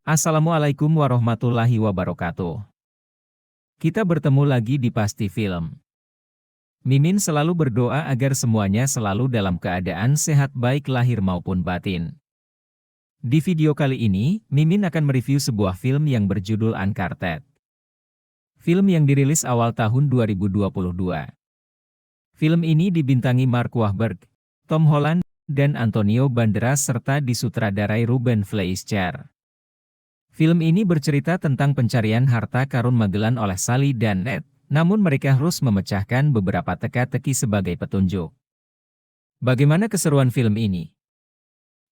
Assalamualaikum warahmatullahi wabarakatuh. Kita bertemu lagi di Pasti Film. Mimin selalu berdoa agar semuanya selalu dalam keadaan sehat baik lahir maupun batin. Di video kali ini, Mimin akan mereview sebuah film yang berjudul Uncharted. Film yang dirilis awal tahun 2022. Film ini dibintangi Mark Wahlberg, Tom Holland, dan Antonio Banderas serta disutradarai Ruben Fleischer. Film ini bercerita tentang pencarian harta karun Magellan oleh Sally dan Ned, namun mereka harus memecahkan beberapa teka-teki sebagai petunjuk. Bagaimana keseruan film ini?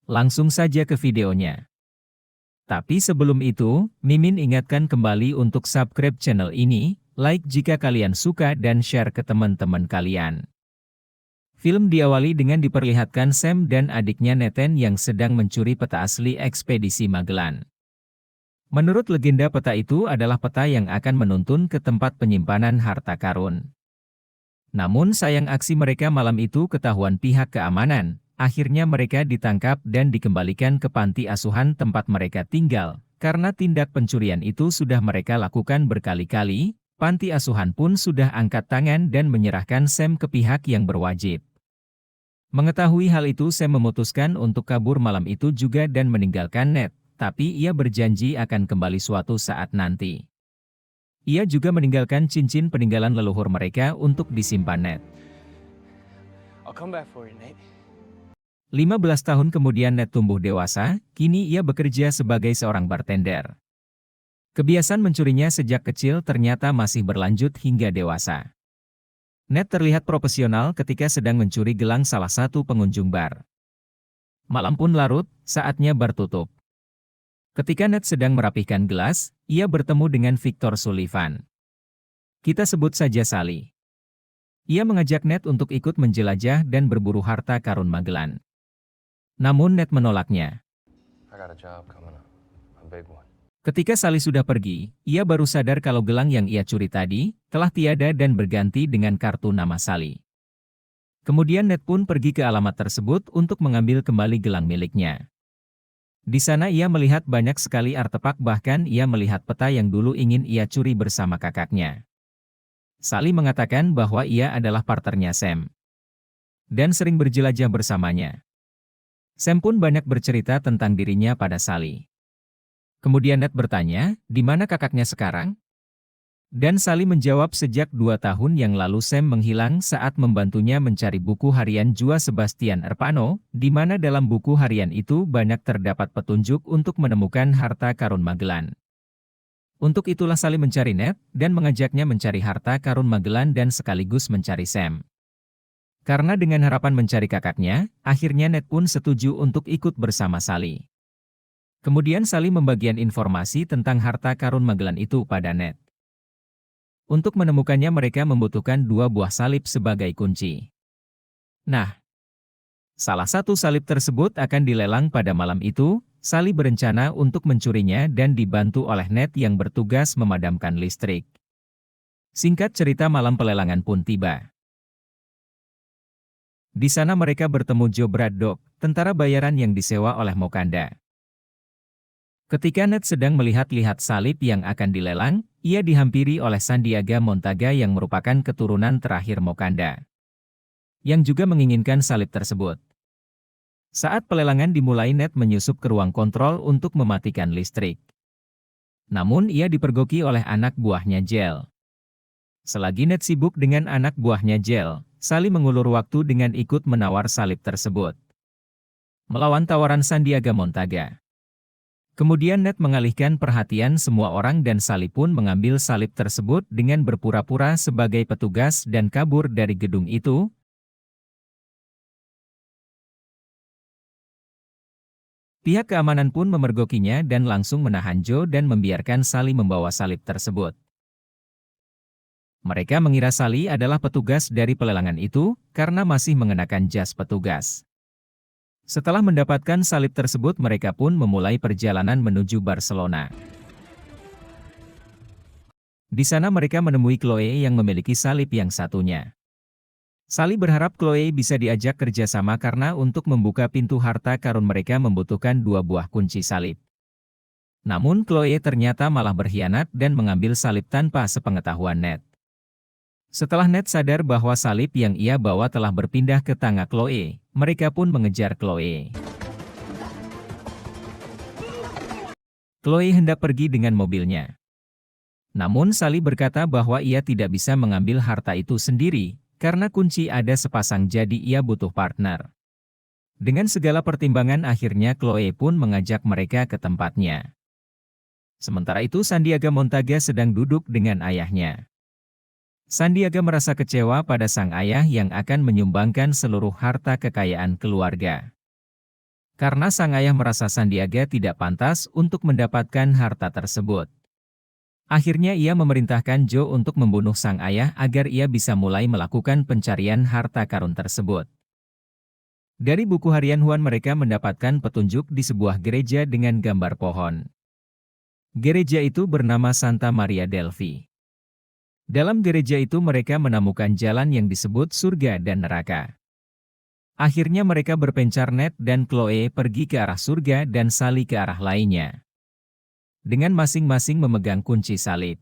Langsung saja ke videonya. Tapi sebelum itu, Mimin ingatkan kembali untuk subscribe channel ini, like jika kalian suka dan share ke teman-teman kalian. Film diawali dengan diperlihatkan Sam dan adiknya Nathan yang sedang mencuri peta asli ekspedisi Magellan. Menurut legenda peta itu adalah peta yang akan menuntun ke tempat penyimpanan harta karun. Namun sayang aksi mereka malam itu ketahuan pihak keamanan, akhirnya mereka ditangkap dan dikembalikan ke panti asuhan tempat mereka tinggal. Karena tindak pencurian itu sudah mereka lakukan berkali-kali, panti asuhan pun sudah angkat tangan dan menyerahkan Sam ke pihak yang berwajib. Mengetahui hal itu Sam memutuskan untuk kabur malam itu juga dan meninggalkan Ned. Tapi ia berjanji akan kembali suatu saat nanti. Ia juga meninggalkan cincin peninggalan leluhur mereka untuk disimpan Ned. 15 tahun kemudian Ned tumbuh dewasa, kini ia bekerja sebagai seorang bartender. Kebiasaan mencurinya sejak kecil ternyata masih berlanjut hingga dewasa. Ned terlihat profesional ketika sedang mencuri gelang salah satu pengunjung bar. Malam pun larut, saatnya bar tutup. Ketika Ned sedang merapihkan gelas, ia bertemu dengan Victor Sullivan. Kita sebut saja Sally. Ia mengajak Ned untuk ikut menjelajah dan berburu harta karun Magellan. Namun Ned menolaknya. Ketika Sally sudah pergi, ia baru sadar kalau gelang yang ia curi tadi telah tiada dan berganti dengan kartu nama Sally. Kemudian Ned pun pergi ke alamat tersebut untuk mengambil kembali gelang miliknya. Di sana ia melihat banyak sekali artefak bahkan ia melihat peta yang dulu ingin ia curi bersama kakaknya. Sally mengatakan bahwa ia adalah partnernya Sam. Dan sering berjelajah bersamanya. Sam pun banyak bercerita tentang dirinya pada Sally. Kemudian Ned bertanya, di mana kakaknya sekarang? Dan Sally menjawab sejak 2 tahun yang lalu Sam menghilang saat membantunya mencari buku harian Joa Sebastian Erpano, di mana dalam buku harian itu banyak terdapat petunjuk untuk menemukan harta karun Magellan. Untuk itulah Sally mencari Ned, dan mengajaknya mencari harta karun Magellan dan sekaligus mencari Sam. Karena dengan harapan mencari kakaknya, akhirnya Ned pun setuju untuk ikut bersama Sally. Kemudian Sally membagikan informasi tentang harta karun Magellan itu pada Ned. Untuk menemukannya mereka membutuhkan 2 buah salib sebagai kunci. Nah, salah satu salib tersebut akan dilelang pada malam itu. Sally berencana untuk mencurinya dan dibantu oleh Ned yang bertugas memadamkan listrik. Singkat cerita malam pelelangan pun tiba. Di sana mereka bertemu Joe Braddock, tentara bayaran yang disewa oleh Mokanda. Ketika Ned sedang melihat-lihat salib yang akan dilelang, ia dihampiri oleh Santiago Montaga yang merupakan keturunan terakhir Mokanda. Yang juga menginginkan salib tersebut. Saat pelelangan dimulai Ned menyusup ke ruang kontrol untuk mematikan listrik. Namun ia dipergoki oleh anak buahnya Jel. Selagi Ned sibuk dengan anak buahnya Jel, Sally mengulur waktu dengan ikut menawar salib tersebut. Melawan tawaran Santiago Montaga. Kemudian Ned mengalihkan perhatian semua orang dan Sally pun mengambil salib tersebut dengan berpura-pura sebagai petugas dan kabur dari gedung itu. Pihak keamanan pun memergokinya dan langsung menahan Joe dan membiarkan Sally membawa salib tersebut. Mereka mengira Sally adalah petugas dari pelelangan itu karena masih mengenakan jas petugas. Setelah mendapatkan salib tersebut mereka pun memulai perjalanan menuju Barcelona. Di sana mereka menemui Chloe yang memiliki salib yang satunya. Sally berharap Chloe bisa diajak kerjasama karena untuk membuka pintu harta karun mereka membutuhkan 2 buah kunci salib. Namun Chloe ternyata malah berkhianat dan mengambil salib tanpa sepengetahuan Ned. Setelah Ned sadar bahwa salib yang ia bawa telah berpindah ke tangan Chloe, mereka pun mengejar Chloe. Chloe hendak pergi dengan mobilnya. Namun Sally berkata bahwa ia tidak bisa mengambil harta itu sendiri, karena kunci ada sepasang jadi ia butuh partner. Dengan segala pertimbangan akhirnya Chloe pun mengajak mereka ke tempatnya. Sementara itu Sandiaga Montaga sedang duduk dengan ayahnya. Sandiaga merasa kecewa pada sang ayah yang akan menyumbangkan seluruh harta kekayaan keluarga. Karena sang ayah merasa Sandiaga tidak pantas untuk mendapatkan harta tersebut. Akhirnya ia memerintahkan Joe untuk membunuh sang ayah agar ia bisa mulai melakukan pencarian harta karun tersebut. Dari buku harian Juan mereka mendapatkan petunjuk di sebuah gereja dengan gambar pohon. Gereja itu bernama Santa Maria Delphi. Dalam gereja itu mereka menemukan jalan yang disebut surga dan neraka. Akhirnya mereka berpencar Ned dan Chloe pergi ke arah surga dan Sally ke arah lainnya. Dengan masing-masing memegang kunci salib.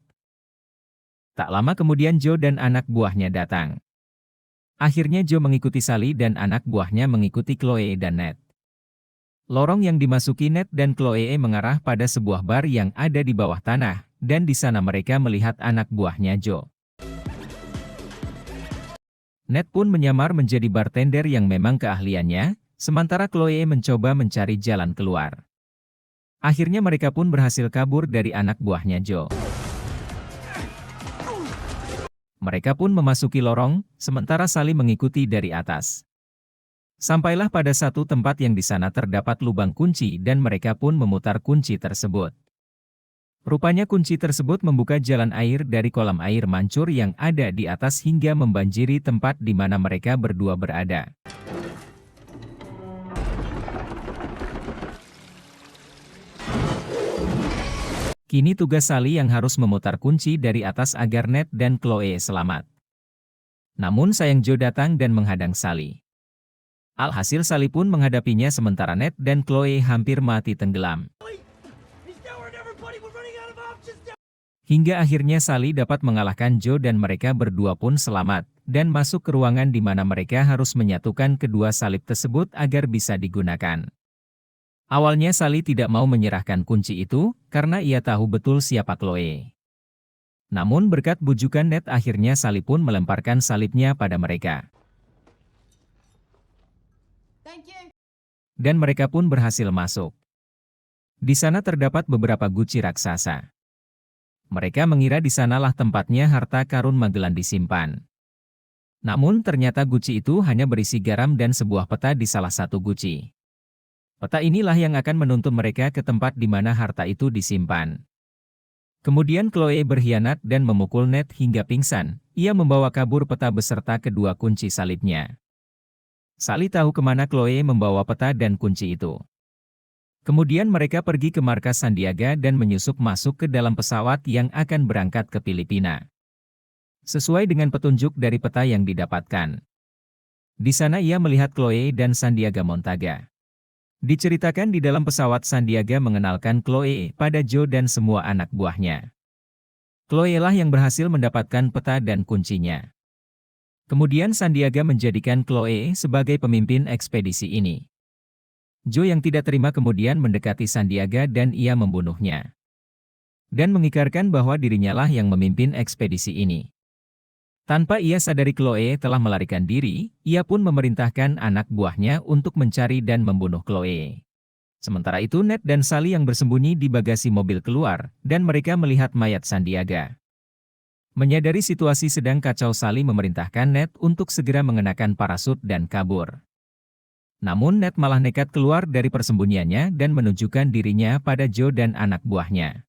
Tak lama kemudian Joe dan anak buahnya datang. Akhirnya Joe mengikuti Sally dan anak buahnya mengikuti Chloe dan Ned. Lorong yang dimasuki Ned dan Chloe mengarah pada sebuah bar yang ada di bawah tanah, dan di sana mereka melihat anak buahnya Joe. Ned pun menyamar menjadi bartender yang memang keahliannya, sementara Chloe mencoba mencari jalan keluar. Akhirnya mereka pun berhasil kabur dari anak buahnya Joe. Mereka pun memasuki lorong, sementara Sally mengikuti dari atas. Sampailah pada satu tempat yang di sana terdapat lubang kunci dan mereka pun memutar kunci tersebut. Rupanya kunci tersebut membuka jalan air dari kolam air mancur yang ada di atas hingga membanjiri tempat di mana mereka berdua berada. Kini tugas Sally yang harus memutar kunci dari atas agar Ned dan Chloe selamat. Namun sayang Joe datang dan menghadang Sally. Alhasil Sally pun menghadapinya sementara Ned dan Chloe hampir mati tenggelam. Hingga akhirnya Sally dapat mengalahkan Joe dan mereka berdua pun selamat, dan masuk ke ruangan di mana mereka harus menyatukan kedua salib tersebut agar bisa digunakan. Awalnya Sally tidak mau menyerahkan kunci itu, karena ia tahu betul siapa Chloe. Namun berkat bujukan Ned akhirnya Sally pun melemparkan salibnya pada mereka. Dan mereka pun berhasil masuk. Di sana terdapat beberapa guci raksasa. Mereka mengira di sanalah tempatnya harta karun Magellan disimpan. Namun ternyata guci itu hanya berisi garam dan sebuah peta di salah satu guci. Peta inilah yang akan menuntun mereka ke tempat di mana harta itu disimpan. Kemudian Chloe berkhianat dan memukul Ned hingga pingsan. Ia membawa kabur peta beserta kedua kunci salibnya. Sally tahu kemana Chloe membawa peta dan kunci itu. Kemudian mereka pergi ke markas Sandiaga dan menyusup masuk ke dalam pesawat yang akan berangkat ke Filipina. Sesuai dengan petunjuk dari peta yang didapatkan. Di sana ia melihat Chloe dan Sandiaga Montaga. Diceritakan di dalam pesawat Sandiaga mengenalkan Chloe pada Joe dan semua anak buahnya. Chloe lah yang berhasil mendapatkan peta dan kuncinya. Kemudian Sandiaga menjadikan Chloe sebagai pemimpin ekspedisi ini. Joe yang tidak terima kemudian mendekati Sandiaga dan ia membunuhnya. Dan mengikrarkan bahwa dirinya lah yang memimpin ekspedisi ini. Tanpa ia sadari Chloe telah melarikan diri, ia pun memerintahkan anak buahnya untuk mencari dan membunuh Chloe. Sementara itu Ned dan Sally yang bersembunyi di bagasi mobil keluar, dan mereka melihat mayat Sandiaga. Menyadari situasi sedang kacau, Sally memerintahkan Ned untuk segera mengenakan parasut dan kabur. Namun Ned malah nekat keluar dari persembunyiannya dan menunjukkan dirinya pada Joe dan anak buahnya.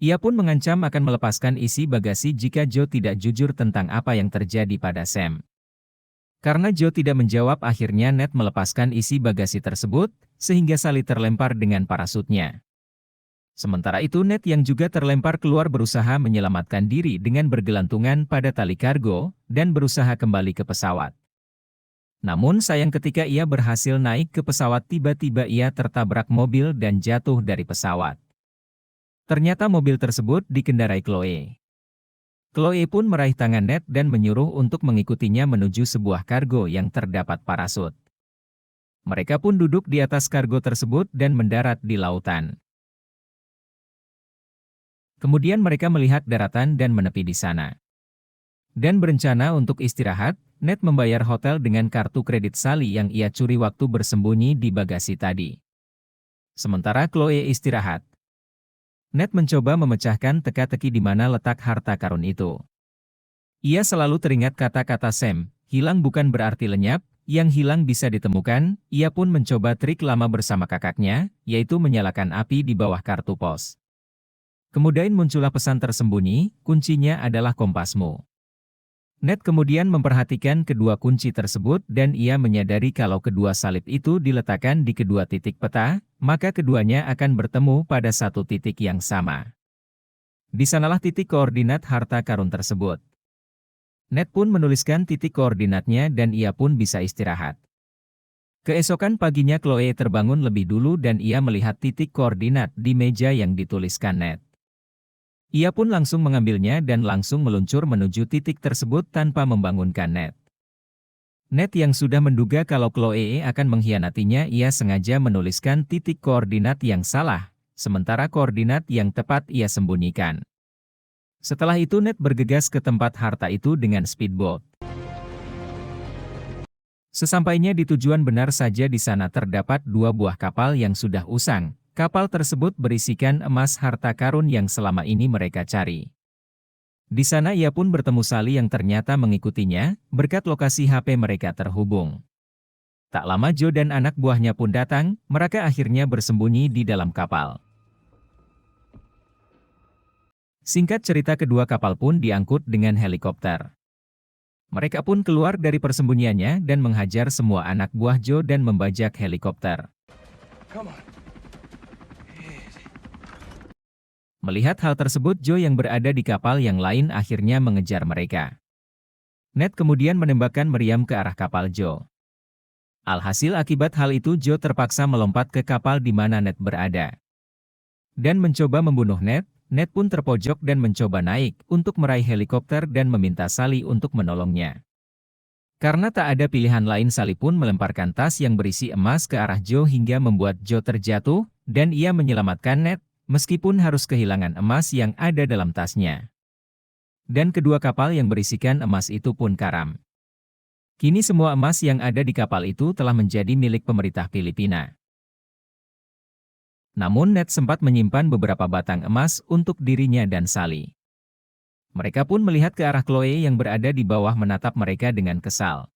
Ia pun mengancam akan melepaskan isi bagasi jika Joe tidak jujur tentang apa yang terjadi pada Sam. Karena Joe tidak menjawab, akhirnya Ned melepaskan isi bagasi tersebut, sehingga Sally terlempar dengan parasutnya. Sementara itu Ned yang juga terlempar keluar berusaha menyelamatkan diri dengan bergelantungan pada tali kargo, dan berusaha kembali ke pesawat. Namun sayang ketika ia berhasil naik ke pesawat tiba-tiba ia tertabrak mobil dan jatuh dari pesawat. Ternyata mobil tersebut dikendarai Chloe. Chloe pun meraih tangan Ned dan menyuruh untuk mengikutinya menuju sebuah kargo yang terdapat parasut. Mereka pun duduk di atas kargo tersebut dan mendarat di lautan. Kemudian mereka melihat daratan dan menepi di sana. Dan berencana untuk istirahat, Ned membayar hotel dengan kartu kredit Sally yang ia curi waktu bersembunyi di bagasi tadi. Sementara Chloe istirahat, Ned mencoba memecahkan teka-teki di mana letak harta karun itu. Ia selalu teringat kata-kata Sam, hilang bukan berarti lenyap, yang hilang bisa ditemukan. Ia pun mencoba trik lama bersama kakaknya, yaitu menyalakan api di bawah kartu pos. Kemudian muncullah pesan tersembunyi, kuncinya adalah kompasmu. Ned kemudian memperhatikan kedua kunci tersebut dan ia menyadari kalau kedua salib itu diletakkan di kedua titik peta, maka keduanya akan bertemu pada satu titik yang sama. Di sanalah titik koordinat harta karun tersebut. Ned pun menuliskan titik koordinatnya dan ia pun bisa istirahat. Keesokan paginya Chloe terbangun lebih dulu dan ia melihat titik koordinat di meja yang dituliskan Ned. Ia pun langsung mengambilnya dan langsung meluncur menuju titik tersebut tanpa membangunkan Ned. Ned yang sudah menduga kalau Chloe akan mengkhianatinya, ia sengaja menuliskan titik koordinat yang salah, sementara koordinat yang tepat ia sembunyikan. Setelah itu Ned bergegas ke tempat harta itu dengan speedboat. Sesampainya di tujuan benar saja di sana terdapat dua buah kapal yang sudah usang. Kapal tersebut berisikan emas harta karun yang selama ini mereka cari. Di sana ia pun bertemu Sally yang ternyata mengikutinya, berkat lokasi HP mereka terhubung. Tak lama Joe dan anak buahnya pun datang, mereka akhirnya bersembunyi di dalam kapal. Singkat cerita kedua kapal pun diangkut dengan helikopter. Mereka pun keluar dari persembunyiannya dan menghajar semua anak buah Joe dan membajak helikopter. Melihat hal tersebut, Joe yang berada di kapal yang lain akhirnya mengejar mereka. Ned kemudian menembakkan meriam ke arah kapal Joe. Alhasil akibat hal itu Joe terpaksa melompat ke kapal di mana Ned berada. Dan mencoba membunuh Ned. Ned pun terpojok dan mencoba naik untuk meraih helikopter dan meminta Sally untuk menolongnya. Karena tak ada pilihan lain, Sally pun melemparkan tas yang berisi emas ke arah Joe hingga membuat Joe terjatuh, dan ia menyelamatkan Ned, meskipun harus kehilangan emas yang ada dalam tasnya. Dan kedua kapal yang berisikan emas itu pun karam. Kini semua emas yang ada di kapal itu telah menjadi milik pemerintah Filipina. Namun Ned sempat menyimpan beberapa batang emas untuk dirinya dan Sally. Mereka pun melihat ke arah Chloe yang berada di bawah menatap mereka dengan kesal.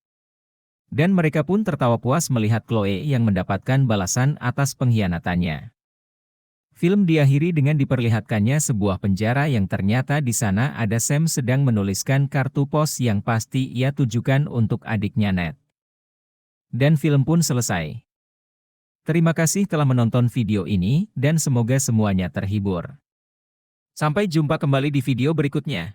Dan mereka pun tertawa puas melihat Chloe yang mendapatkan balasan atas pengkhianatannya. Film diakhiri dengan diperlihatkannya sebuah penjara yang ternyata di sana ada Sam sedang menuliskan kartu pos yang pasti ia tujukan untuk adiknya Ned. Dan film pun selesai. Terima kasih telah menonton video ini dan semoga semuanya terhibur. Sampai jumpa kembali di video berikutnya.